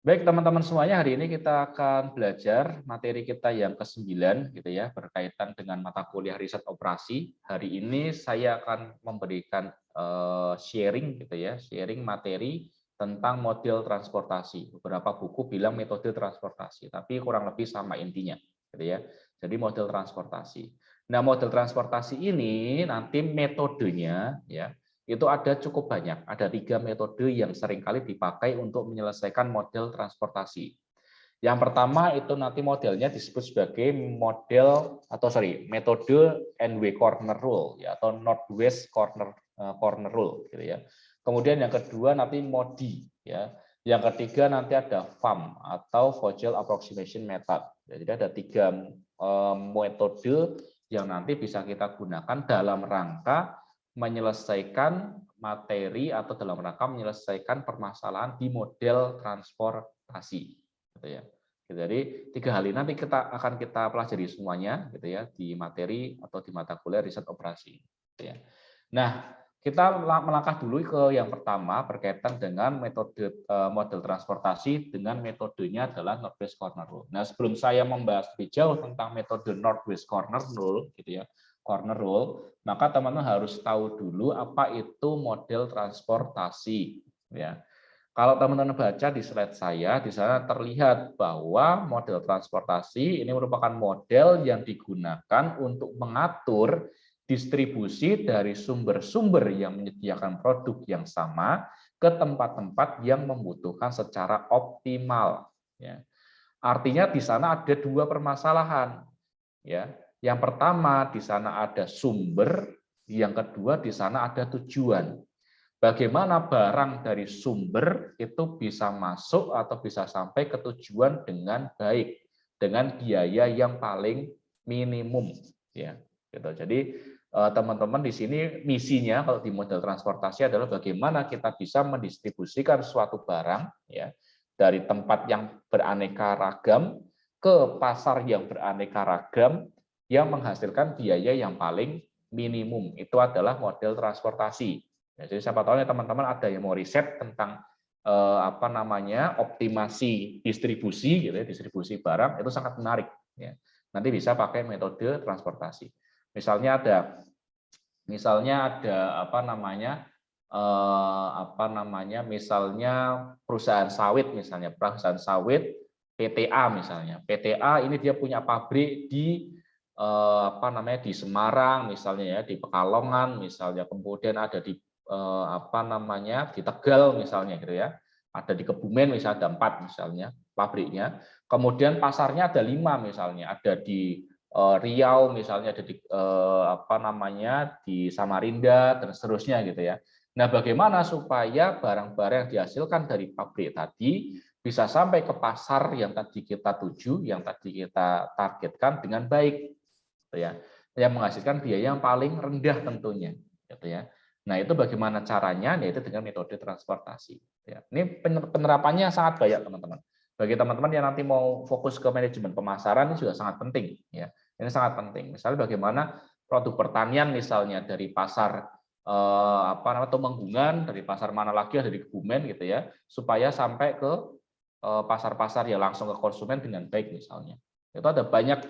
Baik teman-teman semuanya, hari ini kita akan belajar materi kita yang ke-9 gitu ya, berkaitan dengan mata kuliah riset operasi. Hari ini saya akan memberikan sharing gitu ya, sharing materi tentang model transportasi. Beberapa buku bilang metode transportasi, tapi kurang lebih sama intinya gitu ya. Jadi model transportasi. Nah, model transportasi ini nanti metodenya ya itu ada cukup banyak. Ada 3 metode yang seringkali dipakai untuk menyelesaikan model transportasi. Yang pertama itu nanti modelnya disebut sebagai metode NW corner rule ya, atau northwest corner rule gitu ya. Kemudian yang kedua nanti MODI ya. Yang ketiga nanti ada FAM atau Vogel approximation method. Jadi ada 3 metode yang nanti bisa kita gunakan dalam rangka menyelesaikan materi atau dalam rangka menyelesaikan permasalahan di model transportasi gitu ya. Jadi 3 hal ini nanti akan kita pelajari semuanya gitu ya di materi atau di mata kuliah riset operasi gitu ya. Nah, kita melangkah dulu ke yang pertama berkaitan dengan metode model transportasi dengan metodenya adalah Northwest Corner Rule. Nah, sebelum saya membahas lebih jauh tentang metode Northwest Corner Rule gitu ya, Corner Rule, maka teman-teman harus tahu dulu apa itu model transportasi ya. Kalau teman-teman baca di slide saya, di sana terlihat bahwa model transportasi ini merupakan model yang digunakan untuk mengatur distribusi dari sumber-sumber yang menyediakan produk yang sama ke tempat-tempat yang membutuhkan secara optimal. Ya. Artinya di sana ada 2 permasalahan. Ya. Yang pertama di sana ada sumber, yang kedua di sana ada tujuan. Bagaimana barang dari sumber itu bisa masuk atau bisa sampai ke tujuan dengan baik, dengan biaya yang paling minimum, ya. Gitu. Jadi teman-teman di sini misinya kalau di model transportasi adalah bagaimana kita bisa mendistribusikan suatu barang ya dari tempat yang beraneka ragam ke pasar yang beraneka ragam yang menghasilkan biaya yang paling minimum. Itu adalah model transportasi. Ya, jadi siapa tahu teman-teman ada yang mau riset tentang optimasi distribusi gitu ya, distribusi barang itu sangat menarik ya. Nanti bisa pakai metode transportasi. Misalnya ada misalnya perusahaan sawit PTA misalnya. PTA ini dia punya pabrik di di Semarang misalnya ya, di Pekalongan misalnya, kemudian ada di di Tegal misalnya gitu ya, ada di Kebumen misalnya, ada 4 misalnya pabriknya, kemudian pasarnya ada 5 misalnya, ada di Riau misalnya, ada di Samarinda dan seterusnya gitu ya. Nah, bagaimana supaya barang-barang yang dihasilkan dari pabrik tadi bisa sampai ke pasar yang tadi kita tuju, yang tadi kita targetkan dengan baik, gitu ya, yang menghasilkan biaya yang paling rendah tentunya, gitu ya. Nah, itu bagaimana caranya? Yaitu dengan metode transportasi. Ya. Ini penerapannya sangat banyak, teman-teman. Bagi teman-teman yang nanti mau fokus ke manajemen pemasaran ini juga sangat penting. Ya. Ini sangat penting. Misalnya bagaimana produk pertanian misalnya dari pasar Temanggungan, dari pasar mana lagi, dari Kebumen gitu ya, supaya sampai ke pasar-pasar yang langsung ke konsumen dengan baik misalnya. Itu ada banyak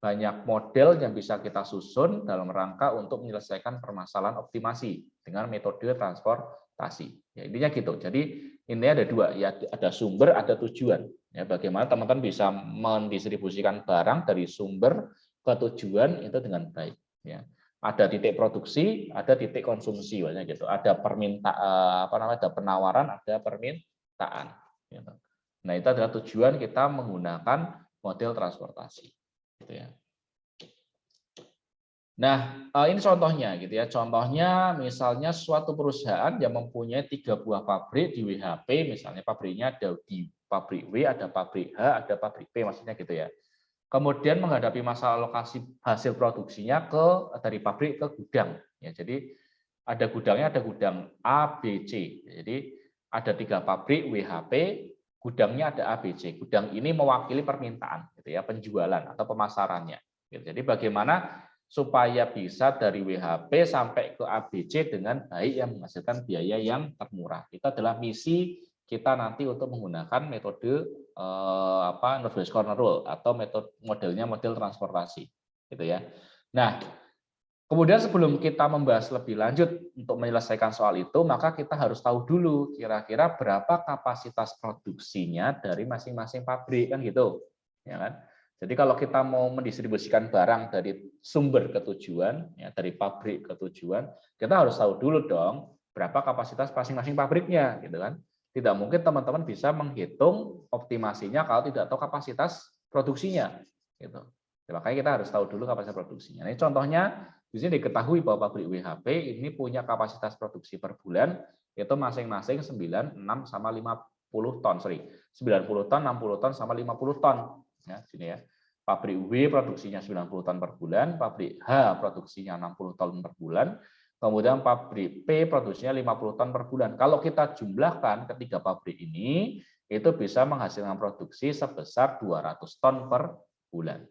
banyak model yang bisa kita susun dalam rangka untuk menyelesaikan permasalahan optimasi dengan metode transportasi. Ya, intinya gitu. Jadi ini ada 2, ya, ada sumber, ada tujuan. Ya, bagaimana teman-teman bisa mendistribusikan barang dari sumber ke tujuan itu dengan baik. Ya. Ada titik produksi, ada titik konsumsi, gitu. Ada ada penawaran, ada permintaan. Gitu. Nah, itu adalah tujuan kita menggunakan model transportasi. Gitu ya. Nah, ini contohnya gitu ya. Contohnya misalnya suatu perusahaan yang mempunyai 3 buah pabrik di WHP, misalnya pabriknya ada di pabrik W, ada pabrik H, ada pabrik P, maksudnya gitu ya. Kemudian menghadapi masalah alokasi hasil produksinya dari pabrik ke gudang. Ya, jadi ada gudangnya, ada gudang A, B, C. Jadi ada 3 pabrik WHP, gudangnya ada A, B, C. Gudang ini mewakili permintaan, gitu ya, penjualan atau pemasarannya. Gitu. Jadi bagaimana supaya bisa dari WHP sampai ke ABC dengan baik yang menghasilkan biaya yang termurah. Itu adalah misi kita nanti untuk menggunakan metode Northwest Corner Rule atau modelnya model transportasi, gitu ya. Nah, kemudian sebelum kita membahas lebih lanjut untuk menyelesaikan soal itu, maka kita harus tahu dulu kira-kira berapa kapasitas produksinya dari masing-masing pabrik, kan gitu, ya kan? Jadi kalau kita mau mendistribusikan barang dari sumber ke tujuan, ya, dari pabrik ke tujuan, kita harus tahu dulu dong berapa kapasitas masing-masing pabriknya, gitu kan? Tidak mungkin teman-teman bisa menghitung optimasinya kalau tidak tahu kapasitas produksinya, gitu. Ya, makanya kita harus tahu dulu kapasitas produksinya. Ini contohnya di sini diketahui bahwa pabrik WHP ini punya kapasitas produksi per bulan itu masing-masing 96 sama 50 ton, 90 ton, 60 ton sama 50 ton. Ya, sini ya. Pabrik W produksinya 90 ton per bulan, pabrik H produksinya 60 ton per bulan, kemudian pabrik P produksinya 50 ton per bulan. Kalau kita jumlahkan ketiga pabrik ini, itu bisa menghasilkan produksi sebesar 200 ton per bulan.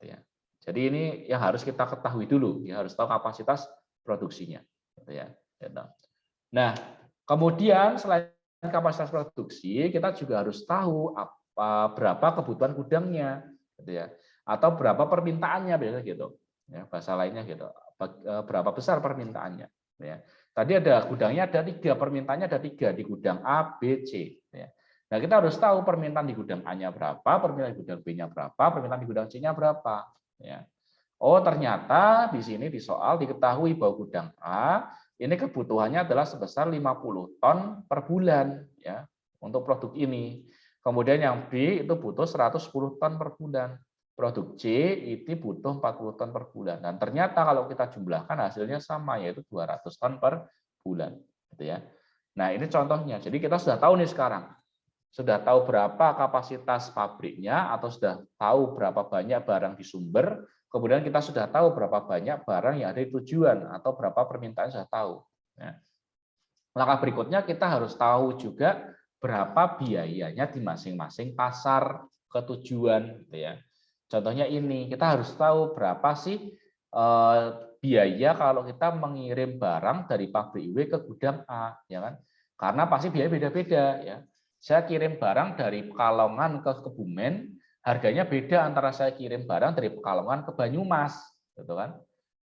Ya. Jadi ini yang harus kita ketahui dulu, ya harus tahu kapasitas produksinya. Ya. Nah, kemudian selain kapasitas produksi, kita juga harus tahu berapa kebutuhan gudangnya, gitu ya, atau berapa permintaannya, biasanya gitu. Ya, bahasa lainnya gitu. Berapa besar permintaannya. Ya. Tadi ada gudangnya ada 3, permintaannya ada 3 di gudang A, B, C. Ya. Nah, kita harus tahu permintaan di gudang A-nya berapa, permintaan di gudang B-nya berapa, permintaan di gudang C-nya berapa. Ya. Oh, ternyata di sini di soal diketahui bahwa gudang A ini kebutuhannya adalah sebesar 50 ton per bulan, ya, untuk produk ini. Kemudian yang B itu butuh 110 ton per bulan. Produk C itu butuh 40 ton per bulan. Dan ternyata kalau kita jumlahkan hasilnya sama, yaitu 200 ton per bulan. Gitu ya. Nah, ini contohnya. Jadi kita sudah tahu nih sekarang. Sudah tahu berapa kapasitas pabriknya, atau sudah tahu berapa banyak barang di sumber, kemudian kita sudah tahu berapa banyak barang yang ada di tujuan, atau berapa permintaan sudah tahu. Ya. Langkah berikutnya kita harus tahu juga berapa biayanya di masing-masing pasar ke tujuan. Gitu ya. Contohnya ini, kita harus tahu berapa sih biaya kalau kita mengirim barang dari pabrik W ke gudang A, ya kan? Karena pasti biaya beda-beda, ya. Saya kirim barang dari Pekalongan ke Kebumen, harganya beda antara saya kirim barang dari Pekalongan ke Banyumas, gitu kan?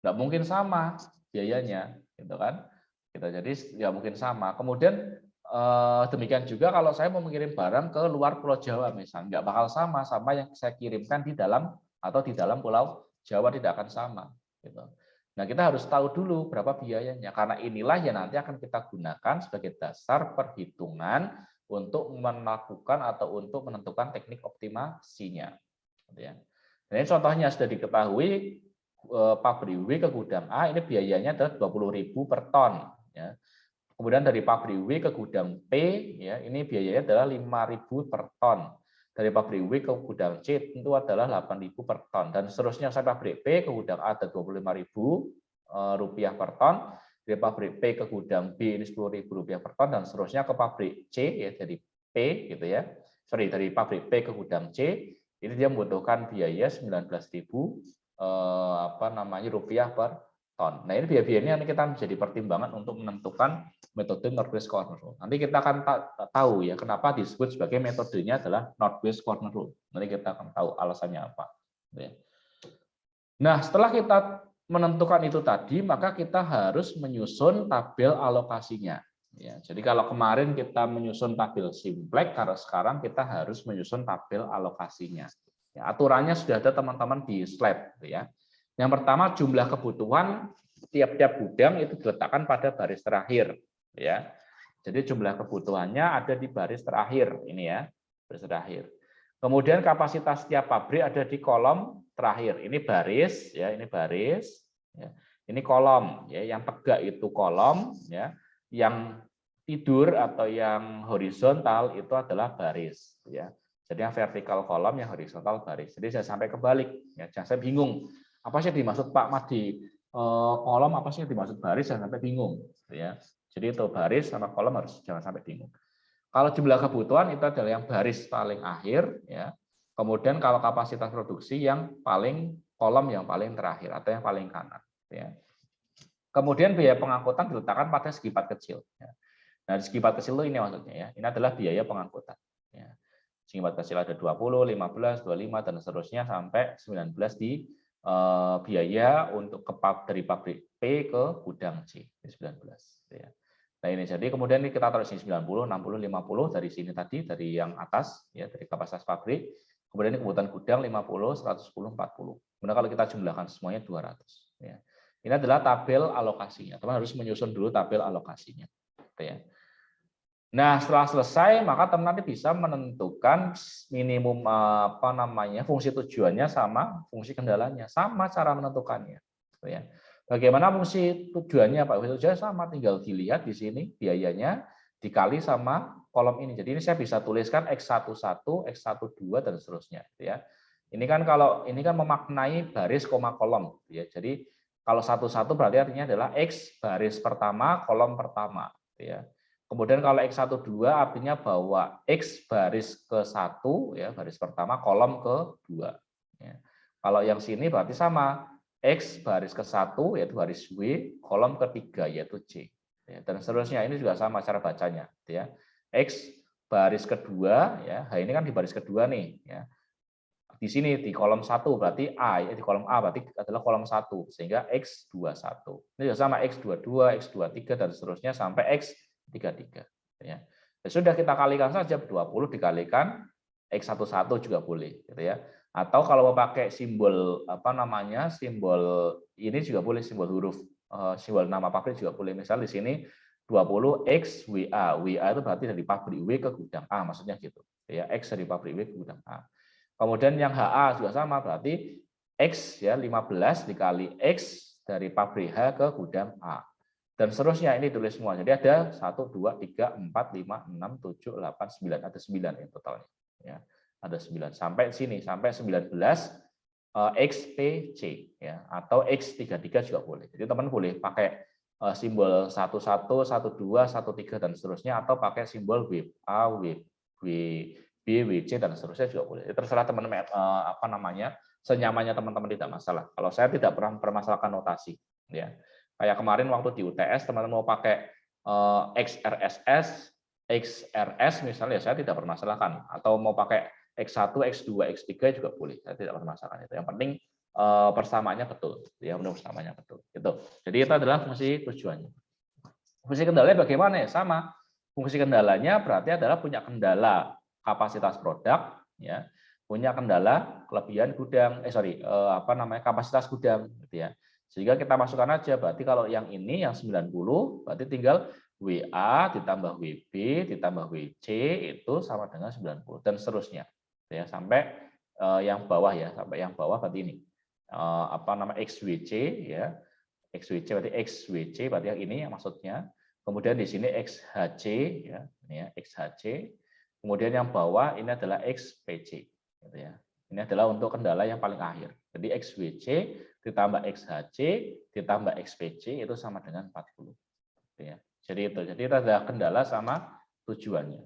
Nggak mungkin sama biayanya, gitu kan? Jadi ya mungkin sama. Kemudian demikian juga kalau saya mau mengirim barang ke luar Pulau Jawa misalnya, nggak bakal sama yang saya kirimkan di dalam atau di dalam Pulau Jawa, tidak akan sama. Gitu. Nah, kita harus tahu dulu berapa biayanya, karena inilah yang nanti akan kita gunakan sebagai dasar perhitungan untuk melakukan atau untuk menentukan teknik optimasinya. Gitu ya. Nah, ini contohnya sudah diketahui pabrik W ke gudang A ini biayanya adalah 20.000 per ton. Ya. Kemudian dari pabrik W ke gudang P, ya, ini biayanya adalah 5.000 per ton. Dari pabrik W ke gudang C tentu adalah 8.000 per ton. Dan seterusnya sampai pabrik P ke gudang A ada 25.000 rupiah per ton. Dari pabrik P ke gudang B ini 10.000 rupiah per ton, dan seterusnya ke pabrik C, ya, dari P gitu ya. Dari pabrik P ke gudang C ini dia membutuhkan biaya 19.000 rupiah per ton. Nah, ini biaya-biaya ini kita menjadi pertimbangan untuk menentukan metode Northwest Corner Rule. Nanti kita akan tahu ya kenapa disebut sebagai metodenya adalah Northwest Corner Rule. Nanti kita akan tahu alasannya apa. Nah, setelah kita menentukan itu tadi, maka kita harus menyusun tabel alokasinya. Ya, jadi kalau kemarin kita menyusun tabel simplex, karena sekarang kita harus menyusun tabel alokasinya. Ya, aturannya sudah ada teman-teman di slide. Ya. Yang pertama, jumlah kebutuhan tiap-tiap gudang itu diletakkan pada baris terakhir. Ya, jadi jumlah kebutuhannya ada di baris terakhir ini ya, baris terakhir. Kemudian kapasitas tiap pabrik ada di kolom terakhir. Ini baris, ya, ini baris. Ya. Ini kolom, ya, yang tegak itu kolom, ya, yang tidur atau yang horizontal itu adalah baris, ya. Jadi yang vertikal kolom, yang horizontal baris. Jadi saya sampai kebalik, ya, jangan saya bingung. Apa sih dimaksud Pak Madi? Kolom apa sih yang dimaksud baris? Jangan sampai bingung, ya. Jadi itu baris sama kolom harus jangan sampai bingung. Kalau jumlah kebutuhan itu adalah yang baris paling akhir, ya. Kemudian kalau kapasitas produksi yang paling kolom yang paling terakhir atau yang paling kanan, ya. Kemudian biaya pengangkutan diletakkan pada segi 4 kecil. Ya. Nah, di segi empat kecil itu ini maksudnya ya. Ini adalah biaya pengangkutan. Ya. Segi empat kecil ada 20, 15, 25 dan seterusnya sampai 19 di biaya untuk dari pabrik P ke gudang C di 19. Ya. Nah ini jadi kemudian kita taruh sini 90, 60, 50 dari sini tadi dari yang atas ya dari kapasitas pabrik. Kemudian ini kebutuhan gudang 50, 110, 40. Kemudian kalau kita jumlahkan semuanya 200. Ya. Ini adalah tabel alokasinya. Teman harus menyusun dulu tabel alokasinya. Ya. Nah setelah selesai maka teman nanti bisa menentukan minimum fungsi tujuannya sama fungsi kendalanya sama cara menentukannya. Ya. Bagaimana fungsi tujuannya Pak? Fungsi tujuannya sama, tinggal dilihat di sini biayanya dikali sama kolom ini. Jadi ini saya bisa tuliskan X11, X12 dan seterusnya ya. Ini kan kalau ini kan memaknai baris koma kolom ya. Jadi kalau 11 berarti artinya adalah X baris pertama kolom pertama ya. Kemudian kalau X12 artinya bahwa X baris ke-1 ya, baris pertama kolom ke-2 ya. Kalau yang sini berarti sama X baris ke-1 yaitu baris W, kolom ke-3 yaitu C. Ya, dan seterusnya ini juga sama cara bacanya ya. X baris kedua ya, ini kan di baris kedua nih ya. Di sini di kolom 1 berarti A ya, di kolom A berarti adalah kolom 1 sehingga X21. Ini juga sama X22, X23 dan seterusnya sampai X33 ya. Ya sudah kita kalikan saja 20 dikalikan X11 juga boleh gitu ya. Atau kalau mau pakai simbol simbol ini juga boleh, simbol huruf simbol nama pabrik juga boleh. Misal di sini 20 X WA. WA itu berarti dari pabrik W ke gudang A, maksudnya gitu. Ya, X dari pabrik W ke gudang A. Kemudian yang HA juga sama, berarti X ya 15 dikali X dari pabrik H ke gudang A. Dan seterusnya ini tulis semua. Jadi ada 1 2 3 4 5 6 7 8 9, ada 9 yang totalnya. Ya. Ada 9 sampai sini sampai 19 XPC ya atau X33 juga boleh. Jadi teman boleh pakai simbol 11, 12, 13 dan seterusnya atau pakai simbol WA, WB, WC dan seterusnya juga boleh. Terserah teman-teman senyamannya teman-teman, tidak masalah. Kalau saya tidak pernah mempermasalahkan notasi ya. Kayak kemarin waktu di UTS teman-teman mau pakai XRSS, XRS misalnya saya tidak permasalahkan atau mau pakai X1, X2, X3 juga boleh. Saya tidak permasalahkan itu. Yang penting persamaannya betul, ya persamaannya betul. Gitu. Jadi itu adalah fungsi tujuannya. Fungsi kendalanya bagaimana ya? Sama. Fungsi kendalanya berarti adalah punya kendala kapasitas produk, ya, punya kendala kelebihan gudang, kapasitas gudang, gitu ya. Sehingga kita masukkan aja. Berarti kalau yang ini yang 90, berarti tinggal WA ditambah WB ditambah WC itu sama dengan 90 dan seterusnya. Ya, sampai yang bawah ya, sampai yang bawah berarti ini XWC ya, XWC berarti XWC berarti yang ini yang maksudnya. Kemudian di sini XHC ya, ini ya XHC. Kemudian yang bawah ini adalah XPC gitu ya. Ini adalah untuk kendala yang paling akhir. Jadi XWC ditambah XHC ditambah XPC itu sama dengan 40 gitu ya. Jadi itu adalah kendala sama tujuannya.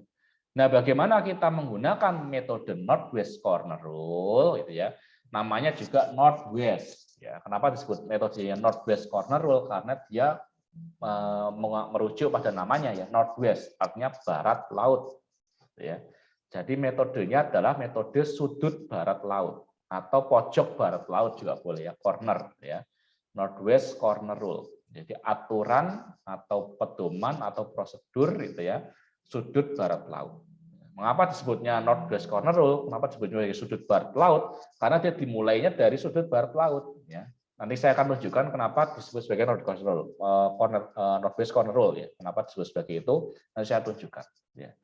Nah, bagaimana kita menggunakan metode Northwest Corner Rule gitu ya. Namanya juga Northwest ya. Kenapa disebut metodenya Northwest Corner Rule? Karena dia merujuk pada namanya ya, Northwest artinya barat laut gitu ya. Jadi metodenya adalah metode sudut barat laut atau pojok barat laut juga boleh ya, corner ya. Northwest Corner Rule. Jadi aturan atau pedoman atau prosedur gitu ya, sudut barat laut. Mengapa disebutnya Northwest Corner Rule? Kenapa disebutnya sudut barat laut? Karena dia dimulainya dari sudut barat laut. Ya. Nanti saya akan tunjukkan kenapa disebut sebagai Northwest Corner Rule. Ya. Kenapa disebut sebagai itu? Nanti saya tunjukkan. Ya.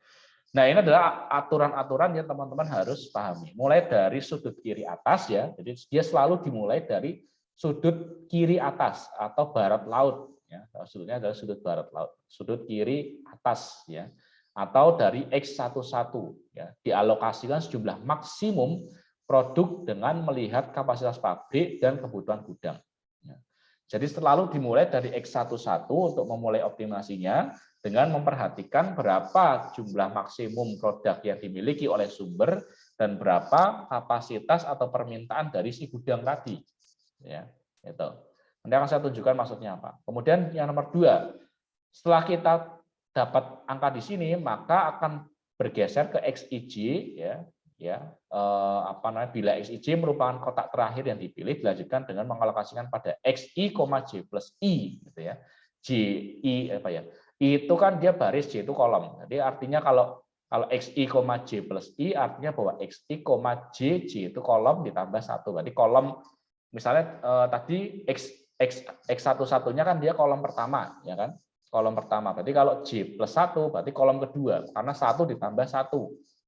Nah ini adalah aturan-aturan yang teman-teman harus pahami. Mulai dari sudut kiri atas ya. Jadi dia selalu dimulai dari sudut kiri atas atau barat laut. Ya. Sudutnya adalah sudut barat laut. Sudut kiri atas ya. Atau dari X11 ya, dialokasikan sejumlah maksimum produk dengan melihat kapasitas pabrik dan kebutuhan gudang. Ya. Jadi selalu dimulai dari X11 untuk memulai optimasinya dengan memperhatikan berapa jumlah maksimum produk yang dimiliki oleh sumber dan berapa kapasitas atau permintaan dari si gudang tadi. Ya, itu. Nanti akan saya tunjukkan maksudnya apa. Kemudian yang nomor 2, setelah kita dapat angka di sini, maka akan bergeser ke XIJ, bila XIJ merupakan kotak terakhir yang dipilih, dilanjutkan dengan mengalokasikan pada XI, J plus I, gitu ya. I itu kan dia baris, J itu kolom. Jadi artinya kalau XI, J plus I artinya bahwa XI, J itu kolom ditambah 1. Berarti kolom misalnya tadi X11-nya kan dia kolom pertama, ya kan? Kolom pertama. Berarti kalau J plus 1 berarti kolom kedua, karena 1 ditambah 1,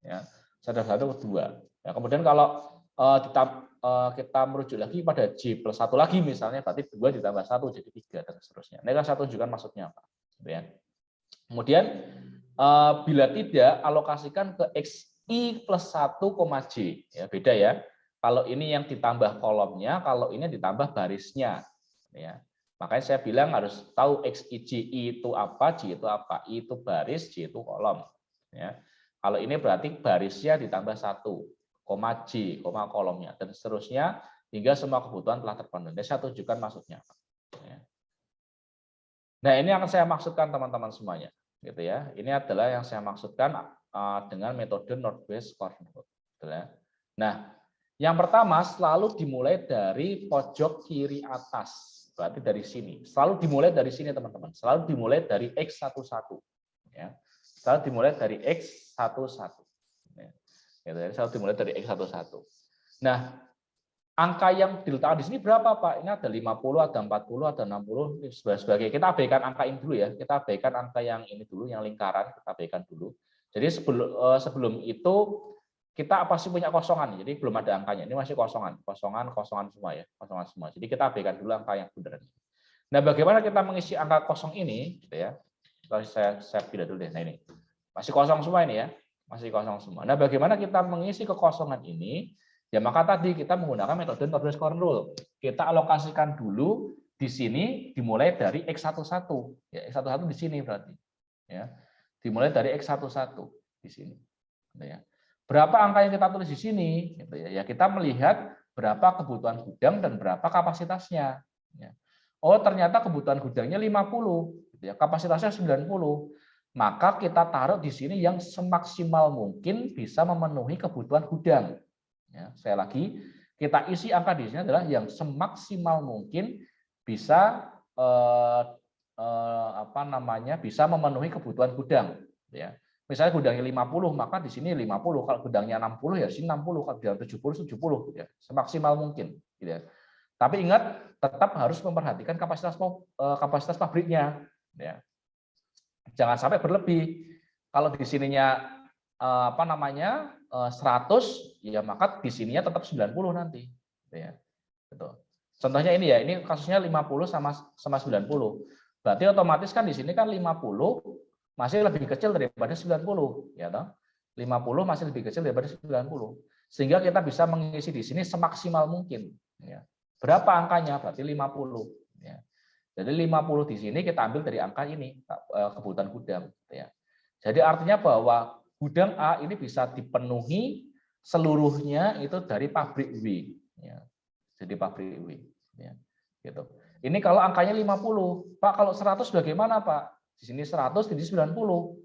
ya. 1 kedua. Ya, kemudian kalau kita merujuk lagi pada J plus 1 lagi misalnya, berarti 2 ditambah 1 jadi 3 dan seterusnya. Ini kan saya tunjukkan maksudnya apa. Ya. Kemudian bila tidak, alokasikan ke XI plus 1, J. Ya, beda ya. Kalau ini yang ditambah kolomnya, kalau ini ditambah barisnya. Ya. Makanya saya bilang harus tahu XI, I itu apa, J itu apa. I itu baris, J itu kolom. Ya. Kalau ini berarti barisnya ditambah 1, J, kolomnya, dan seterusnya hingga semua kebutuhan telah terpenuhi. Saya tunjukkan maksudnya. Nah, ini yang saya maksudkan teman-teman semuanya, gitu ya. Ini adalah yang saya maksudkan dengan metode Northwest Corner Rule. Nah, yang pertama selalu dimulai dari pojok kiri atas, berarti dari sini. Selalu dimulai dari sini teman-teman. Selalu dimulai dari X11. Ya. Selalu dimulai dari X11. Ya. Selalu dimulai dari X11. Nah, angka yang diletakkan di sini berapa, Pak? Ini ada 50, ada 40, ada 60, sebagainya. Kita abaikan angka ini dulu ya. Kita abaikan angka yang ini dulu, yang lingkaran, kita abaikan dulu. Jadi sebelum itu kita pasti punya kosongan, jadi belum ada angkanya. Ini masih kosongan semua ya, kosongan semua. Jadi kita abaikan dulu angka yang benar. Nah, bagaimana kita mengisi angka kosong ini, gitu ya? Saya pilih dulu deh. Nah, ini masih kosong semua ini ya, masih kosong semua. Nah, bagaimana kita mengisi kekosongan ini? Ya, maka tadi kita menggunakan metode Northwest Corner Rule. Kita alokasikan dulu di sini dimulai dari X11. Ya, X11 di sini berarti. Ya. Dimulai dari X11 di sini. Ya. Berapa angka yang kita tulis di sini? Gitu ya. Ya, kita melihat berapa kebutuhan gudang dan berapa kapasitasnya. Ya. Oh, ternyata kebutuhan gudangnya 50, gitu ya. Kapasitasnya 90. Maka kita taruh di sini yang semaksimal mungkin bisa memenuhi kebutuhan gudang. Ya, saya lagi, kita isi angka di sini adalah yang semaksimal mungkin bisa bisa memenuhi kebutuhan gudang. Ya. Misalnya gudangnya 50, maka di sini 50. Kalau gudangnya 60 ya sini 60. Kalau gudang 70 ya, semaksimal mungkin. Gitu ya. Tapi ingat, tetap harus memperhatikan kapasitas pabriknya. Ya. Jangan sampai berlebih. Kalau di sininya 100, ya maka di sininya tetap 90 nanti. Ya. Gitu. Contohnya ini ya, ini kasusnya 50 sama 90. Berarti otomatis kan di sini kan 50 masih lebih kecil daripada 90, ya toh? 50 masih lebih kecil daripada 90. Sehingga kita bisa mengisi di sini semaksimal mungkin, ya. Berapa angkanya? Berarti 50, ya. Jadi 50 di sini kita ambil dari angka ini, kebutuhan gudang, ya. Jadi artinya bahwa gudang A ini bisa dipenuhi seluruhnya itu dari pabrik W, ya. Jadi pabrik W, ya. Gitu. Ini kalau angkanya 50, Pak, kalau 100 bagaimana, Pak? Di sini 100, di sini 90.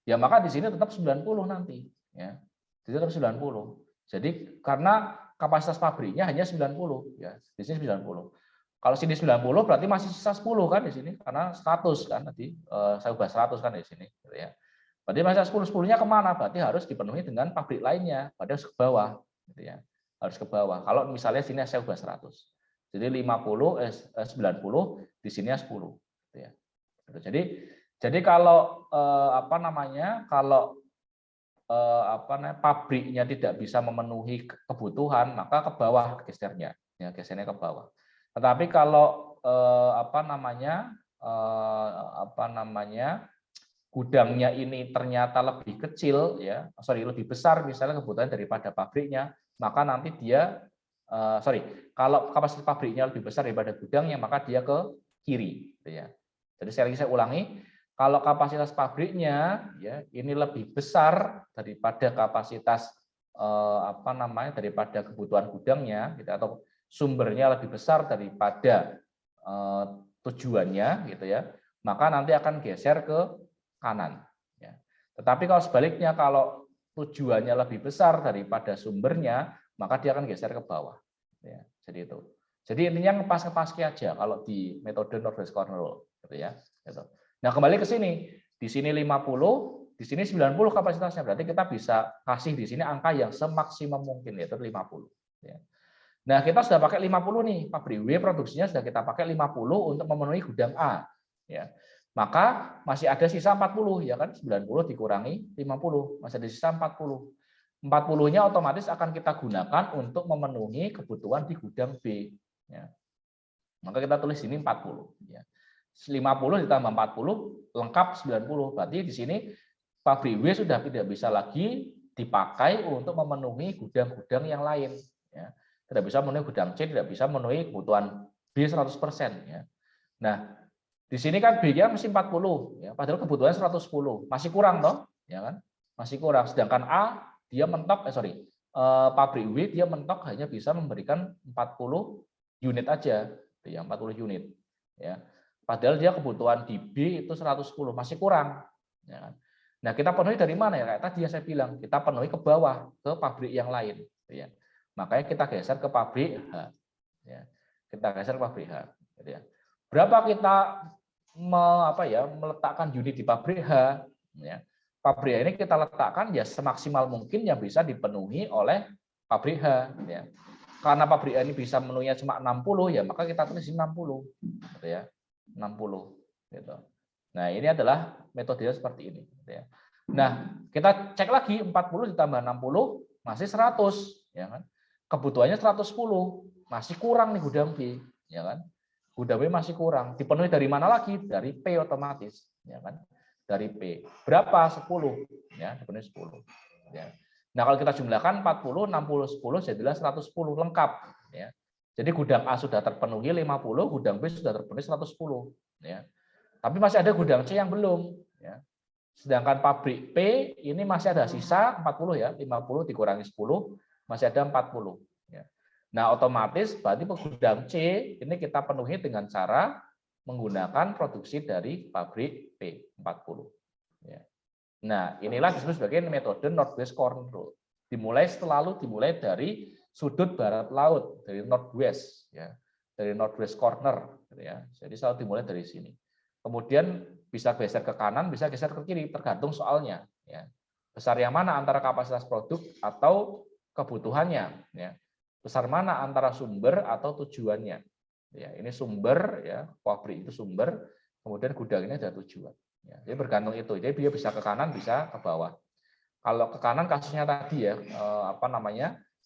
Ya maka di sini tetap 90 nanti, ya. Di sini tetap 90. Jadi karena kapasitas pabriknya hanya 90, ya. Di sini 90. Kalau sini 90 berarti masih sisa 10 kan di sini, karena 100 kan tadi saya ubah 100 kan di sini, gitu ya. Berarti masih 10-10-nya kemana? Berarti harus dipenuhi dengan pabrik lainnya, berarti harus ke bawah, gitu ya. Harus ke bawah. Kalau misalnya sini saya ubah 100. Jadi 90 di sini 10, gitu ya. Jadi kalau pabriknya tidak bisa memenuhi kebutuhan, maka ke bawah gesernya, ya, gesernya ke bawah. Tetapi kalau gudangnya ini ternyata lebih kecil, ya, lebih besar misalnya kebutuhan daripada pabriknya, maka nanti dia kalau kapasitas pabriknya lebih besar daripada gudangnya, maka dia ke kiri, gitu ya. Jadi saya ulangi, kalau kapasitas pabriknya ya ini lebih besar daripada kapasitas daripada kebutuhan gudangnya, gitu, atau sumbernya lebih besar daripada tujuannya, gitu ya, maka nanti akan geser ke kanan. Ya. Tetapi kalau sebaliknya, kalau tujuannya lebih besar daripada sumbernya, maka dia akan geser ke bawah. Ya, jadi itu. Jadi intinya ngepas-ngepaski aja kalau di metode Northwest Corner Rule, gitu ya. Gitu. Nah, kembali ke sini. Di sini 50, di sini 90 kapasitasnya. Berarti kita bisa kasih di sini angka yang semaksimum mungkin, yaitu 50. Ya. Nah, kita sudah pakai 50 nih. Pabrik W produksinya sudah kita pakai 50 untuk memenuhi gudang A. Ya. Maka masih ada sisa 40, ya kan? 90 dikurangi 50, masih ada sisa 40. 40-nya otomatis akan kita gunakan untuk memenuhi kebutuhan di gudang B. Ya. Maka kita tulis sini 40. Ya. 50 ditambah 40 lengkap 90. Berarti di sini pabrik W sudah tidak bisa lagi dipakai untuk memenuhi gudang-gudang yang lain. Ya. Tidak bisa memenuhi gudang C, tidak bisa memenuhi kebutuhan B 100%. Ya. Nah, di sini kan B-nya masih 40, ya. Padahal kebutuhannya 110, masih kurang toh, ya kan? Masih kurang. Sedangkan A dia mentok, pabrik W dia mentok hanya bisa memberikan 40 unit aja, ya 40 unit, ya. Padahal dia kebutuhan di B itu 110, masih kurang. Ya kan? Nah, kita penuhi dari mana ya? Kayak tadi yang saya bilang, kita penuhi ke bawah, ke pabrik yang lain. Ya. Makanya kita geser ke pabrik H. Ya. Kita geser ke pabrik H. Ya. Berapa kita meletakkan unit di pabrik H? Ya. Pabrik H ini kita letakkan ya semaksimal mungkin yang bisa dipenuhi oleh pabrik H. Ya. Karena pabrik H ini bisa memenuhinya cuma 60, ya maka kita tulis 60. Gitu ya. 60 gitu. Nah, ini adalah metodenya seperti ini gitu ya. Nah, kita cek lagi 40 ditambah 60 masih 100 ya kan. Kebutuhannya 110, masih kurang nih gudang B ya kan. Gudang B masih kurang. Dipenuhi dari mana lagi? Dari P otomatis ya kan. Dari P. Berapa? 10 ya, dipenuhi 10 ya. Nah, kalau kita jumlahkan 40, 60, 10 jadilah 110 lengkap ya. Jadi gudang A sudah terpenuhi 50, gudang B sudah terpenuhi 110. Ya. Tapi masih ada gudang C yang belum. Ya. Sedangkan pabrik P ini masih ada sisa 40 ya, 50 dikurangi 10, masih ada 40. Ya. Nah, otomatis berarti gudang C ini kita penuhi dengan cara menggunakan produksi dari pabrik P 40. Ya. Nah, inilah disebut sebagai metode Northwest Corner Rule. Selalu dimulai dari sudut barat laut, dari northwest ya, dari northwest corner gitu ya. Jadi selalu dimulai dari sini. Kemudian bisa geser ke kanan, bisa geser ke kiri, tergantung soalnya ya. Besar yang mana antara kapasitas produk atau kebutuhannya ya. Besar mana antara sumber atau tujuannya. Ya, ini sumber ya, pabrik itu sumber, kemudian gudang ini ada tujuan. Ya, jadi bergantung itu. Jadi dia bisa ke kanan, bisa ke bawah. Kalau ke kanan kasusnya tadi ya,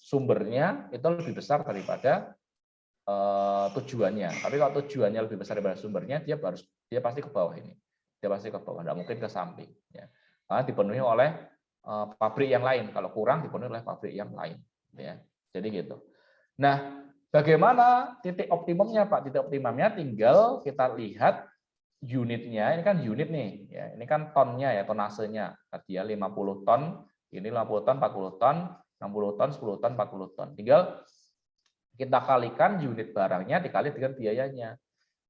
sumbernya itu lebih besar daripada tujuannya. Tapi kalau tujuannya lebih besar daripada sumbernya, dia pasti ke bawah ini. Dia pasti ke bawah, tidak mungkin ke samping. Ya. Karena dipenuhi oleh pabrik yang lain. Kalau kurang dipenuhi oleh pabrik yang lain. Ya. Jadi gitu. Nah, bagaimana titik optimumnya, Pak? Titik optimumnya tinggal kita lihat unitnya. Ini kan unit nih. Ya. Ini kan tonnya ya, tonasenya. Tadi ya 50 ton, ini 50 ton, 40 ton, 60 ton, 10 ton, 40 ton. Tinggal kita kalikan unit barangnya dikali dengan biayanya.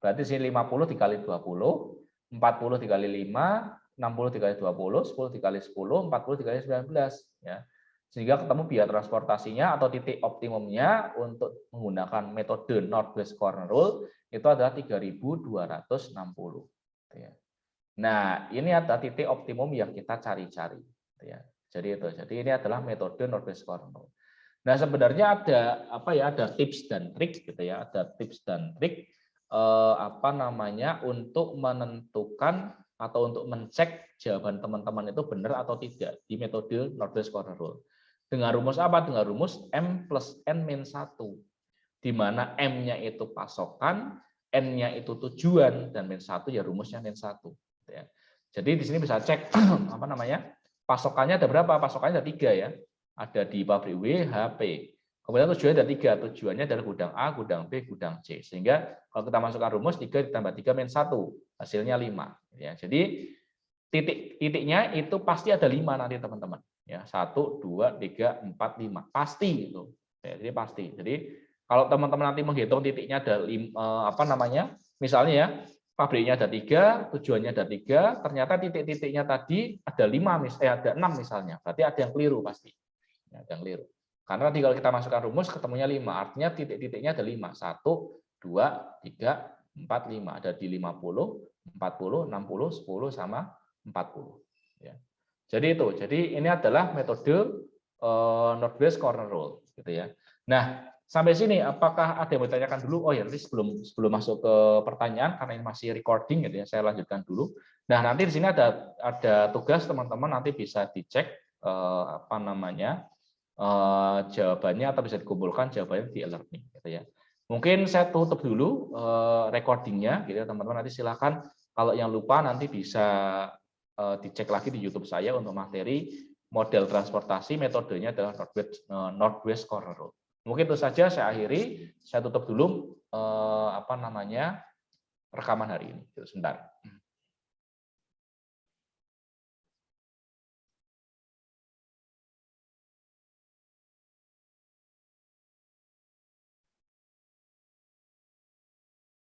Berarti sini 50 dikali 20, 40 dikali 5, 60 dikali 20, 10 dikali 10, 40 dikali 19. Ya. Sehingga ketemu biaya transportasinya atau titik optimumnya untuk menggunakan metode Northwest Corner Rule itu adalah 3.260. Ya. Nah, ini adalah titik optimum yang kita cari-cari. Ya. Jadi ini adalah metode Northwest Corner Rule. Nah, sebenarnya ada tips dan trik gitu ya, ada tips dan trik untuk menentukan atau untuk mencek jawaban teman-teman itu benar atau tidak di metode Northwest Corner Rule. Dengan rumus apa? Dengan rumus M plus N min 1. Di mana M-nya itu pasokan, N-nya itu tujuan, dan min 1 ya rumusnya min 1. Ya. Jadi di sini bisa cek pasokannya ada berapa? Pasokannya ada 3 ya. Ada di pabrik W, H, P. Kemudian tujuannya ada 3. Tujuannya adalah gudang A, gudang B, gudang C. Sehingga kalau kita masukkan rumus 3 ditambah 3 min 1, hasilnya 5. Ya, jadi titiknya itu pasti ada 5 nanti teman-teman. Ya, 1, 2, 3, 4, 5. Pasti itu. Ya, jadi pasti. Jadi kalau teman-teman nanti menghitung titiknya ada misalnya ya, pabriknya ada 3, tujuannya ada 3, ternyata titik-titiknya tadi ada 5, ada 6 misalnya, berarti ada yang keliru pasti. Ya, ada yang keliru. Karena tadi kalau kita masukkan rumus ketemunya 5, artinya titik-titiknya ada 5. 1, 2, 3, 4, 5. Ada di 50, 40, 60, 10, sama 40. Ya. Jadi itu. Jadi ini adalah metode Northwest Corner Rule. Gitu ya. Nah, sampai sini apakah ada yang mau ditanyakan dulu? Oh ya, nanti sebelum masuk ke pertanyaan, karena ini masih recording, gitu ya, saya lanjutkan dulu. Nah, nanti di sini ada tugas teman-teman, nanti bisa dicek apa namanya, jawabannya, atau bisa dikumpulkan jawabannya di e-learning, gitu ya. Mungkin saya tutup dulu recordingnya, gitu ya teman-teman. Nanti silakan kalau yang lupa nanti bisa dicek lagi di YouTube saya untuk materi model transportasi, metodenya adalah Northwest Corner Rule. Mungkin itu saja, saya akhiri, saya tutup dulu apa namanya rekaman hari ini. Sebentar.